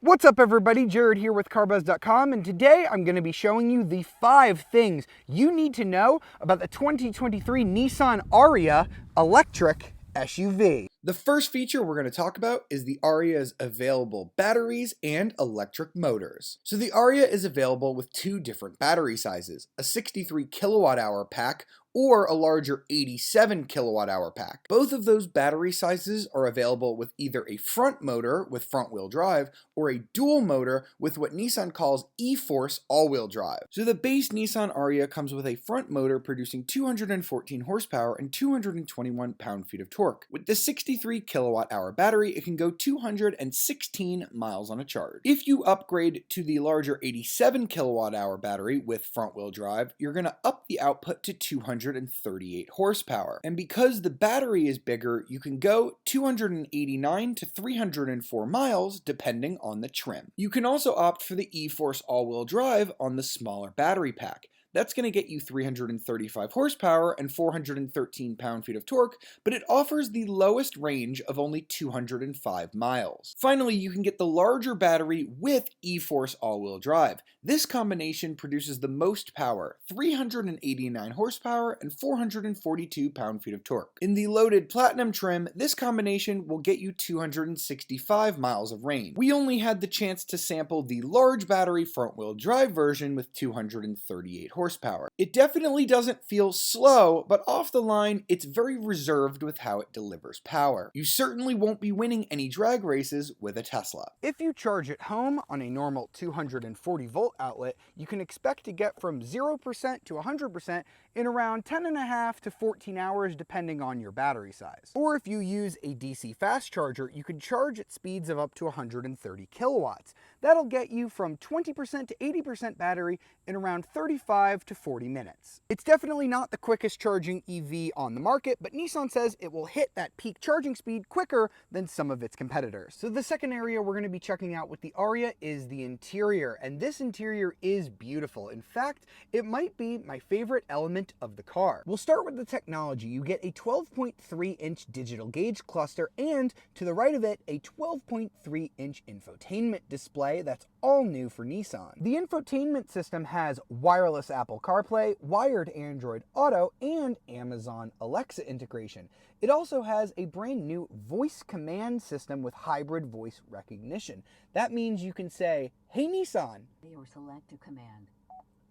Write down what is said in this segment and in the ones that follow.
What's up everybody, Jared here with carbuzz.com, and today I'm going to be showing you the 5 things you need to know about the 2023 Nissan Ariya electric SUV. The first feature we're going to talk about is the Ariya's available batteries and electric motors. So the Ariya is available with 2 different battery sizes, a 63 kilowatt hour pack or a larger 87 kilowatt hour pack. Both of those battery sizes are available with either a front motor with front wheel drive or a dual motor with what Nissan calls e-Force all-wheel drive. So the base Nissan Ariya comes with a front motor producing 214 horsepower and 221 pound-feet of torque. With the 63 kilowatt hour battery, it can go 216 miles on a charge. If you upgrade to the larger 87 kilowatt hour battery with front wheel drive, you're going to up the output to 238 horsepower. And because the battery is bigger, you can go 289 to 304 miles depending on the trim. You can also opt for the e-Force all-wheel drive on the smaller battery pack. That's going to get you 335 horsepower and 413 pound-feet of torque, but it offers the lowest range of only 205 miles. Finally, you can get the larger battery with e-Force all-wheel drive. This combination produces the most power, 389 horsepower and 442 pound-feet of torque. In the loaded Platinum trim, this combination will get you 265 miles of range. We only had the chance to sample the large battery front-wheel drive version with 238 horsepower. It definitely doesn't feel slow, but off the line, it's very reserved with how it delivers power. You certainly won't be winning any drag races with a Tesla. If you charge at home on a normal 240 volt outlet, you can expect to get from 0% to 100% in around 10.5 to 14 hours depending on your battery size. Or if you use a DC fast charger, you can charge at speeds of up to 130 kilowatts. That'll get you from 20% to 80% battery in around 35 to 40 minutes. It's definitely not the quickest charging EV on the market, but Nissan says it will hit that peak charging speed quicker than some of its competitors. So the second area we're going to be checking out with the Ariya is the interior, and this interior is beautiful. In fact, it might be my favorite element of the car. We'll start with the technology. You get a 12.3-inch digital gauge cluster, and to the right of it, a 12.3-inch infotainment display that's all new for Nissan. The infotainment system has wireless Apple CarPlay, wired Android Auto, and Amazon Alexa integration. It also has a brand new voice command system with hybrid voice recognition. That means you can say, "Hey Nissan," or select a command.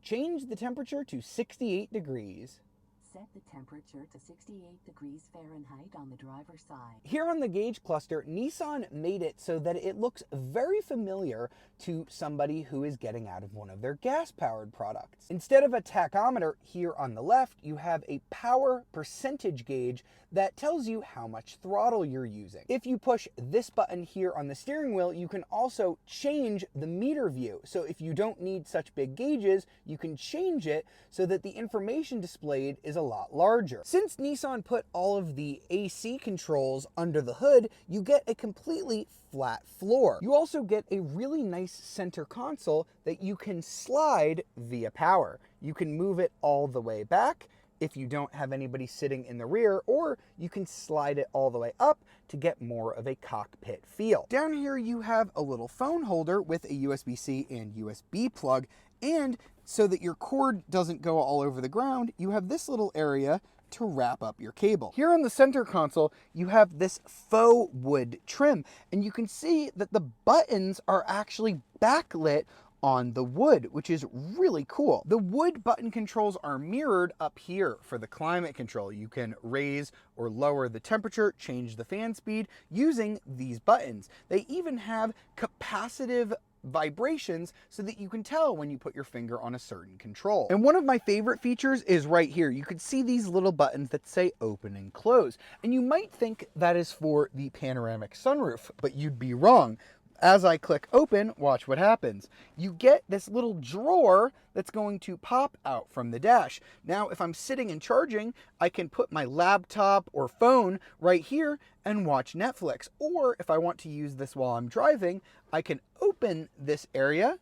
Change the temperature to 68 degrees. Set the temperature to 68 degrees Fahrenheit on the driver's side. Here on the gauge cluster, Nissan made it so that it looks very familiar to somebody who is getting out of one of their gas-powered products. Instead of a tachometer here on the left, you have a power percentage gauge that tells you how much throttle you're using. If you push this button here on the steering wheel, you can also change the meter view. So if you don't need such big gauges, you can change it so that the information displayed is a lot larger. Since Nissan put all of the AC controls under the hood, you get a completely flat floor. You also get a really nice center console that you can slide via power. You can move it all the way back if you don't have anybody sitting in the rear, or you can slide it all the way up to get more of a cockpit feel. Down here you have a little phone holder with a USB-C and USB plug, and so that your cord doesn't go all over the ground, you have this little area to wrap up your cable. Here on the center console, you have this faux wood trim, and you can see that the buttons are actually backlit on the wood, which is really cool. The wood button controls are mirrored up here for the climate control. You can raise or lower the temperature, change the fan speed using these buttons. They even have capacitive vibrations so that you can tell when you put your finger on a certain control. And one of my favorite features is right here. You can see these little buttons that say open and close. And you might think that is for the panoramic sunroof, but you'd be wrong. As I click open, watch what happens. You get this little drawer that's going to pop out from the dash. Now, if I'm sitting and charging, I can put my laptop or phone right here and watch Netflix. Or if I want to use this while I'm driving, I can open this area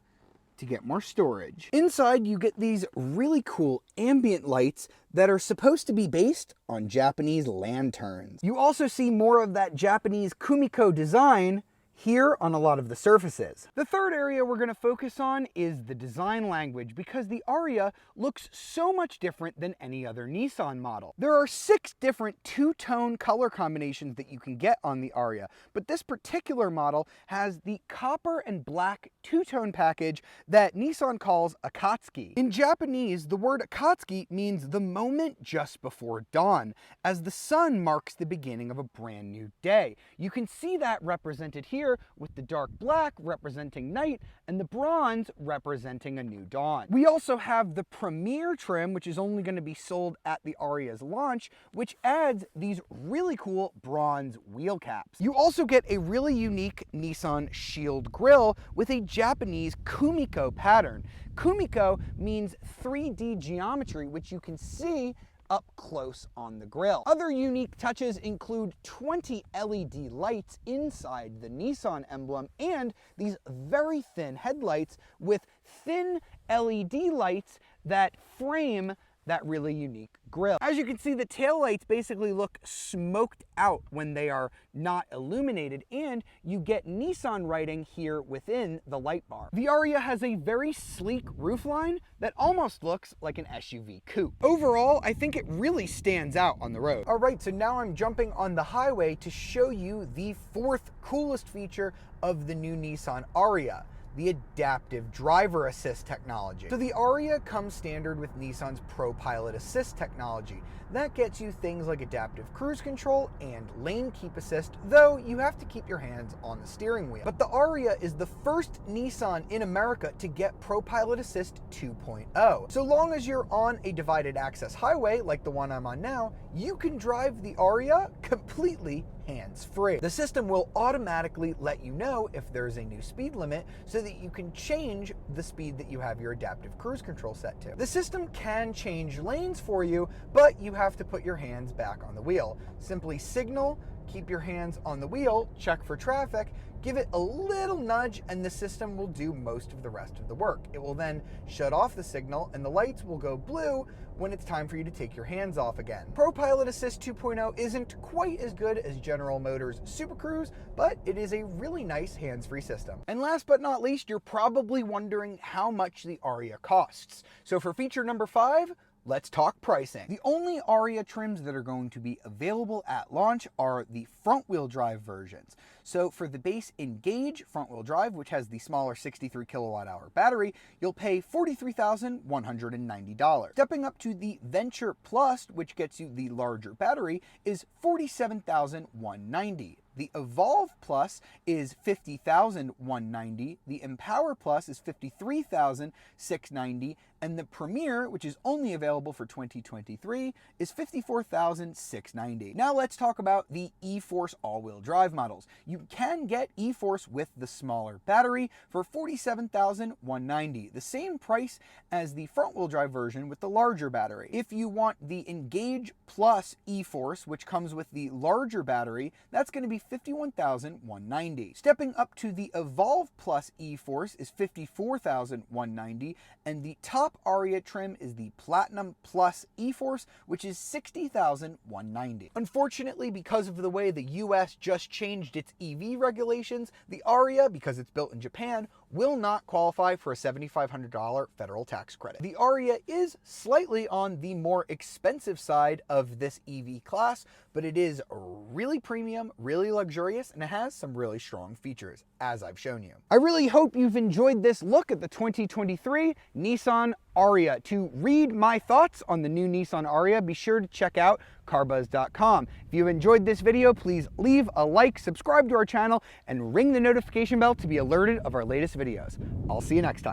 to get more storage. Inside, you get these really cool ambient lights that are supposed to be based on Japanese lanterns. You also see more of that Japanese Kumiko design here on a lot of the surfaces. The third area we're going to focus on is the design language, because the Ariya looks so much different than any other Nissan model. There are 6 different two-tone color combinations that you can get on the Ariya, but this particular model has the copper and black two-tone package that Nissan calls Akatsuki. In Japanese, the word Akatsuki means the moment just before dawn, as the sun marks the beginning of a brand new day. You can see that represented here with the dark black representing night and the bronze representing a new dawn. We also have the Premier trim, which is only going to be sold at the Ariya's launch, which adds these really cool bronze wheel caps. You also get a really unique Nissan Shield grille with a Japanese Kumiko pattern. Kumiko means 3D geometry, which you can see up close on the grille. Other unique touches include 20 LED lights inside the Nissan emblem and these very thin headlights with thin LED lights that frame that really unique grille. As you can see, the taillights basically look smoked out when they are not illuminated, and you get Nissan writing here within the light bar. The Ariya has a very sleek roofline that almost looks like an SUV coupe. Overall, I think it really stands out on the road. All right, so now I'm jumping on the highway to show you the 4th coolest feature of the new Nissan Ariya: the adaptive driver assist technology. So the Ariya comes standard with Nissan's ProPilot assist technology. That gets you things like adaptive cruise control and lane keep assist, though you have to keep your hands on the steering wheel. But the Ariya is the first Nissan in America to get ProPilot Assist 2.0. So long as you're on a divided access highway like the one I'm on now, you can drive the Ariya completely hands-free. The system will automatically let you know if there's a new speed limit so that you can change the speed that you have your adaptive cruise control set to. The system can change lanes for you, but you have to put your hands back on the wheel. Simply signal, keep your hands on the wheel, check for traffic, give it a little nudge, and the system will do most of the rest of the work. It will then shut off the signal and the lights will go blue when it's time for you to take your hands off again. ProPilot Assist 2.0 isn't quite as good as General Motors Super Cruise, but it is a really nice hands-free system. And last but not least, you're probably wondering how much the Ariya costs. So for feature number 5, let's talk pricing. The only Ariya trims that are going to be available at launch are the front-wheel drive versions. So for the base Engage front-wheel drive, which has the smaller 63 kilowatt-hour battery, you'll pay $43,190. Stepping up to the Venture Plus, which gets you the larger battery, is $47,190. The Evolve Plus is $50,190, the Empower Plus is $53,690, and the Premier, which is only available for 2023, is $54,690. Now let's talk about the E-Force all-wheel drive models. You can get E-Force with the smaller battery for $47,190, the same price as the front-wheel drive version with the larger battery. If you want the Engage Plus E-Force, which comes with the larger battery, that's going to be $51,190. Stepping up to the Evolve Plus E-Force is $54,190, and the top Ariya trim is the Platinum Plus E-Force, which is $60,190. Unfortunately, because of the way the US just changed its EV regulations, the Ariya, because it's built in Japan, will not qualify for a $7,500 federal tax credit. The Ariya is slightly on the more expensive side of this EV class, but it is really premium, really luxurious, and it has some really strong features, as I've shown you. I really hope you've enjoyed this look at the 2023 Nissan Ariya. To read my thoughts on the new Nissan Ariya, be sure to check out carbuzz.com. If you've enjoyed this video, please leave a like, subscribe to our channel, and ring the notification bell to be alerted of our latest videos. I'll see you next time.